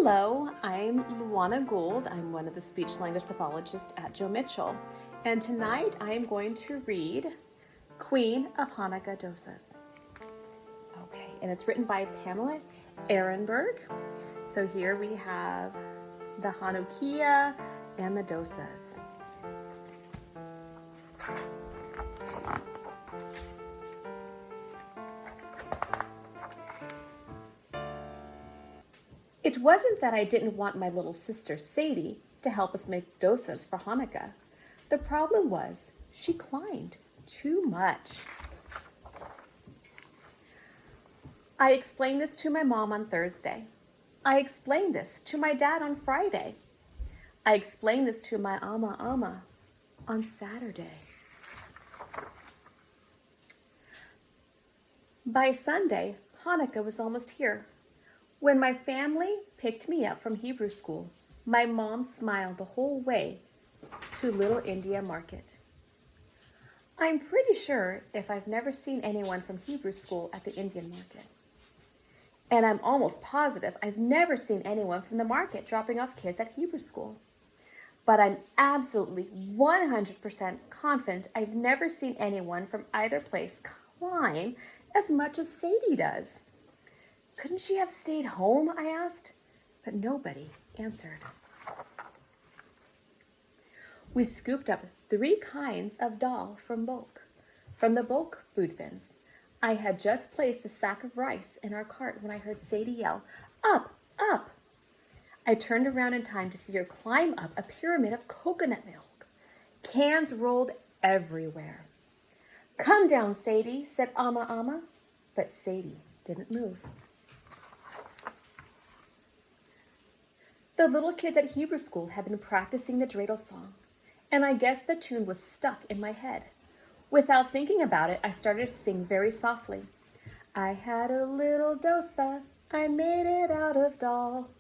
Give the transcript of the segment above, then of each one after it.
Hello, I'm Luana Gould. I'm one of the speech language pathologists at Joe Michell. And tonight I am going to read Queen of Hanukkah Dosas. Okay, and it's written by Pamela Ehrenberg. So here we have the Hanukkah and the Dosas. It wasn't that I didn't want my little sister Sadie to help us make dosas for Hanukkah. The problem was she climbed too much. I explained this to my mom on Thursday. I explained this to my dad on Friday. I explained this to my ama on Saturday. By Sunday, Hanukkah was almost here. When my family picked me up from Hebrew school, my mom smiled the whole way to Little India Market. I'm pretty sure if I've never seen anyone from Hebrew school at the Indian market. And I'm almost positive I've never seen anyone from the market dropping off kids at Hebrew school. But I'm absolutely 100% confident I've never seen anyone from either place climb as much as Sadie does. Couldn't she have stayed home, I asked, but nobody answered. We scooped up 3 kinds of dal from the bulk food bins. I had just placed a sack of rice in our cart when I heard Sadie yell, "Up, up!" I turned around in time to see her climb up a pyramid of coconut milk. Cans rolled everywhere. "Come down, Sadie," said ama, but Sadie didn't move. The little kids at Hebrew school had been practicing the dreidel song, and I guess the tune was stuck in my head. Without thinking about it, I started to sing very softly. I had a little dosa, I made it out of dal.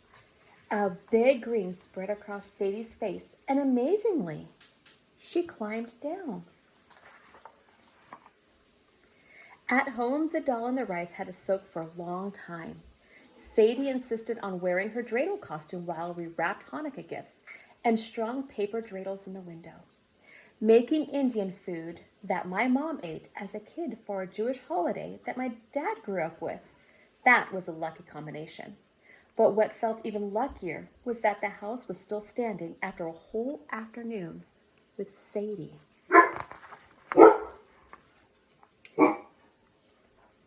A big grin spread across Sadie's face, and amazingly, she climbed down. At home, the dal and the rice had to soak for a long time. Sadie insisted on wearing her dreidel costume while we wrapped Hanukkah gifts and strung paper dreidels in the window. Making Indian food that my mom ate as a kid for a Jewish holiday that my dad grew up with, that was a lucky combination. But what felt even luckier was that the house was still standing after a whole afternoon with Sadie.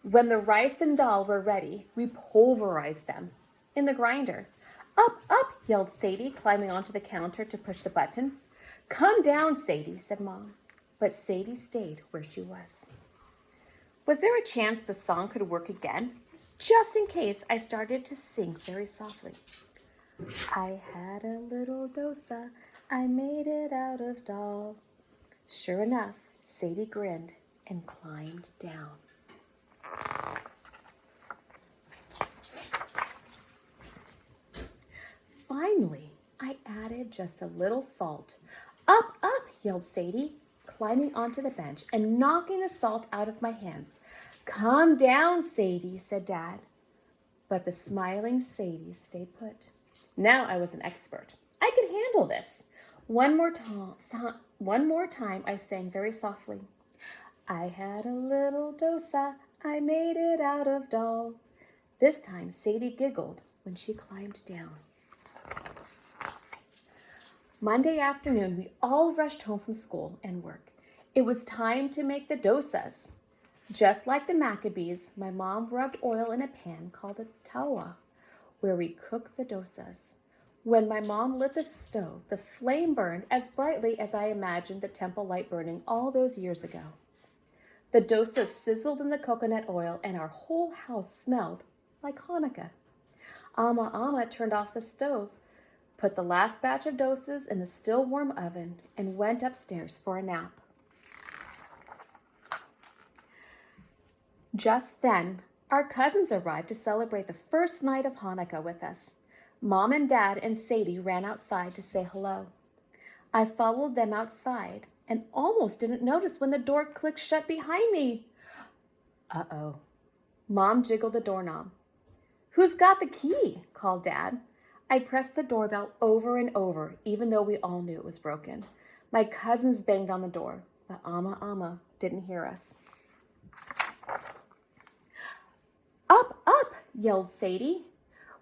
When the rice and dal were ready, we pulverized them in the grinder. "Up, up," yelled Sadie, climbing onto the counter to push the button. "Come down, Sadie," said Mom. But Sadie stayed where she was. Was there a chance the song could work again? Just in case, I started to sing very softly. I had a little dosa, I made it out of dal. Sure enough, Sadie grinned and climbed down. Finally, I added just a little salt. "Up, up," yelled Sadie, climbing onto the bench and knocking the salt out of my hands. "Come down, Sadie," said Dad. But the smiling Sadie stayed put. Now I was an expert. I could handle this. One more time, I sang very softly. I had a little dosa, I made it out of dal. This time, Sadie giggled when she climbed down. Monday afternoon, we all rushed home from school and work. It was time to make the dosas. Just like the Maccabees, my mom rubbed oil in a pan called a tawa, where we cook the dosas. When my mom lit the stove, the flame burned as brightly as I imagined the temple light burning all those years ago. The dosas sizzled in the coconut oil, and our whole house smelled like Hanukkah. Ama turned off the stove, put the last batch of dosas in the still warm oven, and went upstairs for a nap. Just then, our cousins arrived to celebrate the first night of Hanukkah with us. Mom and Dad and Sadie ran outside to say hello. I followed them outside and almost didn't notice when the door clicked shut behind me. Uh-oh. Mom jiggled the doorknob. "Who's got the key?" called Dad. I pressed the doorbell over and over, even though we all knew it was broken. My cousins banged on the door, but Amma didn't hear us. Up, up, yelled Sadie.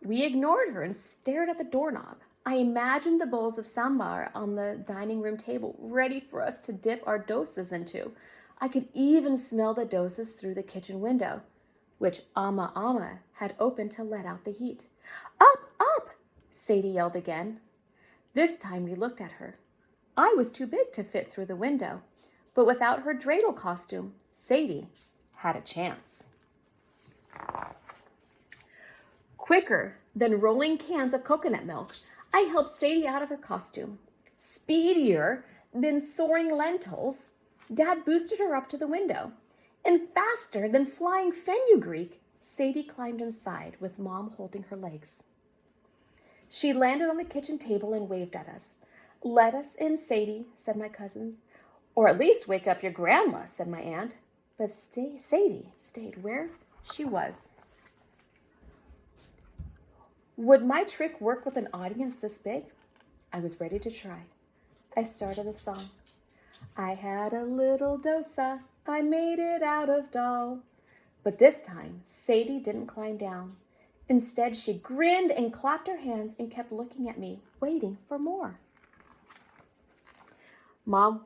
We ignored her and stared at the doorknob. I imagined the bowls of sambar on the dining room table, ready for us to dip our dosas into. I could even smell the dosas through the kitchen window, which Amma had opened to let out the heat. Up, up, Sadie yelled again. This time we looked at her. I was too big to fit through the window, but without her dreidel costume, Sadie had a chance. Quicker than rolling cans of coconut milk, I helped Sadie out of her costume. Speedier than soaring lentils, Dad boosted her up to the window. And faster than flying fenugreek, Sadie climbed inside with Mom holding her legs. She landed on the kitchen table and waved at us. Let us in, Sadie, said my cousins. Or at least wake up your grandma, said my aunt. But Sadie stayed where she was. Would my trick work with an audience this big? I was ready to try. I started the song. I had a little dosa, I made it out of doll. But this time, Sadie didn't climb down. Instead, she grinned and clapped her hands and kept looking at me, waiting for more. Mom,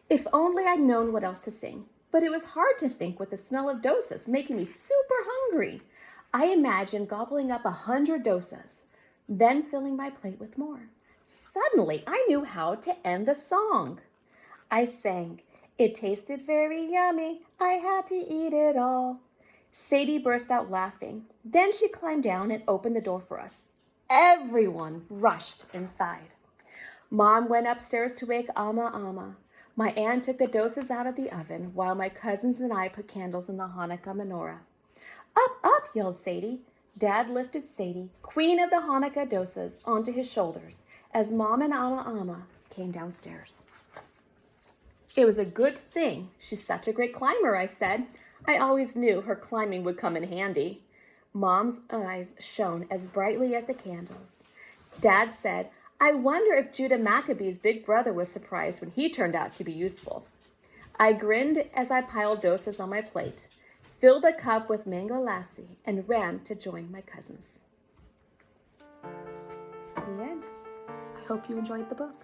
if only I'd known what else to sing. But it was hard to think with the smell of dosas making me super hungry. I imagined gobbling up 100 dosas, then filling my plate with more. Suddenly, I knew how to end the song. I sang, it tasted very yummy, I had to eat it all. Sadie burst out laughing. Then she climbed down and opened the door for us. Everyone rushed inside. Mom went upstairs to wake Amma. My aunt took the dosas out of the oven while my cousins and I put candles in the Hanukkah menorah. Up, up, yelled Sadie. Dad lifted Sadie, queen of the Hanukkah Dosas, onto his shoulders as Mom and Amma came downstairs. It was a good thing she's such a great climber, I said. I always knew her climbing would come in handy. Mom's eyes shone as brightly as the candles. Dad said, I wonder if Judah Maccabee's big brother was surprised when he turned out to be useful. I grinned as I piled dosas on my plate, filled a cup with mango lassi, and ran to join my cousins. The end. I hope you enjoyed the book.